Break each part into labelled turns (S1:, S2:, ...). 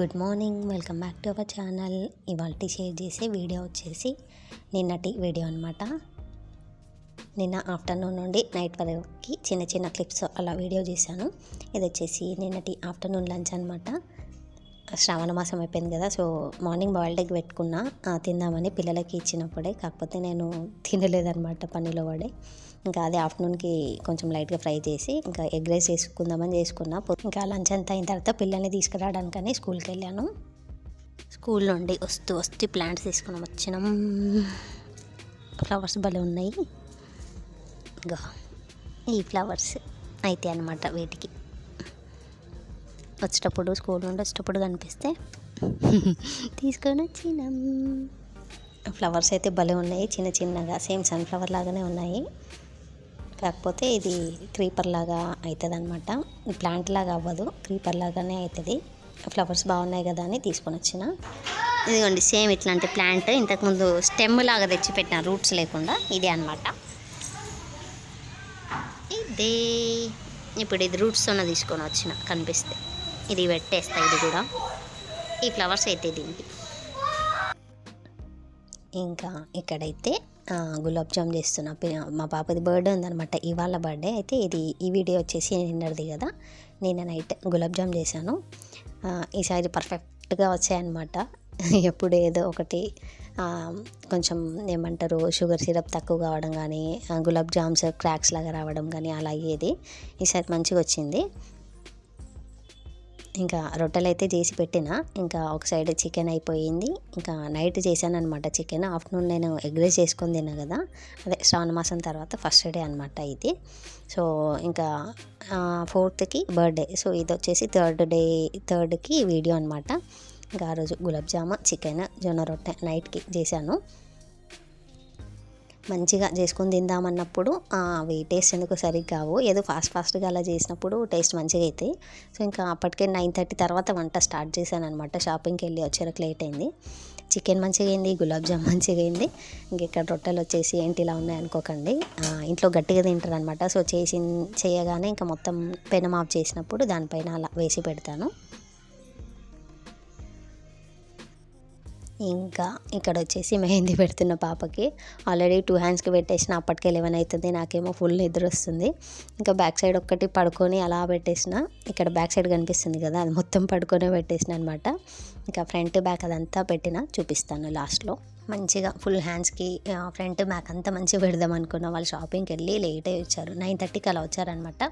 S1: Good morning, welcome back to our channel. ఇవాళ share చేసే video వచ్చేసి నిన్నటి వీడియో అనమాట. నిన్న ఆఫ్టర్నూన్ నుండి నైట్ వరకు చిన్న చిన్న క్లిప్స్ అలా వీడియో చేశాను. ఇది వచ్చేసి నిన్నటి ఆఫ్టర్నూన్ లంచ్ అనమాట. శ్రావణ మాసం అయిపోయింది కదా, సో మార్నింగ్ బాయిల్డ్ ఎగ్ పెట్టుకున్నా తిందామని పిల్లలకి ఇచ్చినప్పుడే. కాకపోతే నేను తినలేదన్నమాట, పనిలో పడే. ఇంకా అదే ఆఫ్టర్నూన్కి కొంచెం లైట్గా ఫ్రై చేసి ఇంకా ఎగ్ రైస్ చేసుకుందామని చేసుకున్నా. ఇంకా లంచ్ అంతా అయిన తర్వాత పిల్లల్ని తీసుకురావడానికని స్కూల్కి వెళ్ళాను. స్కూల్ నుండి వస్తూ ప్లాంట్స్ తీసుకుని వచ్చినాం. ఫ్లవర్స్ భలే ఉన్నాయి. ఇంకా ఈ ఫ్లవర్స్ అయితే అన్నమాట వీటికి వచ్చేటప్పుడు, స్కూల్ నుండి వచ్చేటప్పుడు కనిపిస్తే తీసుకొని వచ్చినాం. ఫ్లవర్స్ అయితే భలే ఉన్నాయి, చిన్న చిన్నగా సేమ్ సన్ఫ్లవర్ లాగానే ఉన్నాయి. కాకపోతే ఇది క్రీపర్ లాగా అవుతుంది అనమాట. ప్లాంట్ లాగా అవ్వదు, క్రీపర్ లాగానే అవుతుంది. ఫ్లవర్స్ బాగున్నాయి కదా అని తీసుకొని వచ్చిన. ఇదిగోండి, సేమ్ ఇట్లాంటి ప్లాంట్ ఇంతకుముందు స్టెమ్ లాగా తెచ్చిపెట్టిన, రూట్స్ లేకుండా. ఇదే అనమాట. ఇదే ఇప్పుడు ఇది రూట్స్తోనే తీసుకొని వచ్చిన. కనిపిస్తే ఇది పెట్టేస్తా. ఇది కూడా ఈ ఫ్లవర్స్ అయితే దీనికి. ఇంకా ఇక్కడైతే గులాబ్ జామ్ చేస్తున్నా. మా పాపది బర్త్డే ఉందనమాట, ఇవాళ బర్త్డే. అయితే ఈ వీడియో వచ్చేసి నిన్నటిది కదా. నిన్న నైట్ గులాబ్ జామ్ చేశాను. ఈసారి పర్ఫెక్ట్గా వచ్చాయన్నమాట. ఎప్పుడు ఏదో ఒకటి కొంచెం ఏమంటారు, షుగర్ సిరప్ తక్కువ కావడం కానీ, గులాబ్ జామ్స్ క్రాక్స్ లాగా రావడం కానీ అలా అయ్యేది. ఈసారి మంచిగా వచ్చింది. ఇంకా రొట్టెలు అయితే చేసి పెట్టిన. ఇంకా ఒక సైడ్ చికెన్ అయిపోయింది. ఇంకా నైట్ చేశాను అనమాట చికెన్. ఆఫ్టర్నూన్ నేను ఎగ్ రైస్ చేసుకొని తిన్నా కదా, అదే శ్రావణ మాసం తర్వాత ఫస్ట్ డే అనమాట ఇది. సో ఇంకా 4th బర్త్డే. సో ఇది వచ్చేసి థర్డ్కి వీడియో అనమాట. ఇంకా ఆ రోజు గులాబ్ జామ్, చికెన్, జొన్న రొట్టె నైట్కి చేశాను. మంచిగా చేసుకొని తిందామన్నప్పుడు అవి టేస్ట్ ఎందుకు సరిగ్గా కావు. ఏదో ఫాస్ట్గా అలా చేసినప్పుడు టేస్ట్ మంచిగా అవుతాయి. సో ఇంకా అప్పటికే 9:30 తర్వాత వంట స్టార్ట్ చేశాను అనమాట. షాపింగ్కి వెళ్ళి వచ్చేరకు లేట్ అయింది. చికెన్ మంచిగా అయింది, గులాబ్ జామ్ మంచిగా అయింది. ఇంక ఇక్కడ రొట్టెలు వచ్చేసి ఏంటి ఇలా ఉన్నాయి అనుకోకండి, ఇంట్లో గట్టిగా తింటారు అనమాట. సో చేయగానే ఇంకా మొత్తం పెనం ఆఫ్ చేసినప్పుడు దానిపైన అలా వేసి పెడతాను. ఇంకా ఇక్కడ వచ్చేసి మెహందీ పెడుతున్న పాపకి. ఆల్రెడీ 2 హ్యాండ్స్కి పెట్టేసిన. అప్పటికే 11 అవుతుంది. నాకేమో ఫుల్ నిద్ర వస్తుంది. ఇంకా బ్యాక్ సైడ్ ఒక్కటి పడుకొని అలా పెట్టేసిన. ఇక్కడ బ్యాక్ సైడ్ కనిపిస్తుంది కదా, అది మొత్తం పడుకొనే పెట్టేసిన అనమాట. ఇంకా ఫ్రంట్ బ్యాక్ అదంతా పెట్టిన, చూపిస్తాను లాస్ట్లో. మంచిగా ఫుల్ హ్యాండ్స్కి ఫ్రంట్ బ్యాక్ అంతా మంచిగా పెడదాం అనుకున్న. వాళ్ళు షాపింగ్కి వెళ్ళి లేట్ అయ్యి వచ్చారు. 9:30కి అలా వచ్చారనమాట.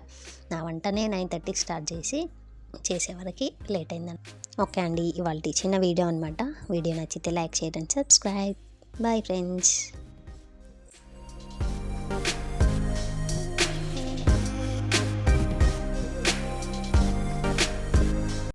S1: నా వంటనే 9:30కి స్టార్ట్ చేసేవరకు లేట్ అయిందని. ఓకే అండి, ఇవాళ చిన్న వీడియో అనమాట. వీడియో నచ్చితే like, share and subscribe. Bye friends.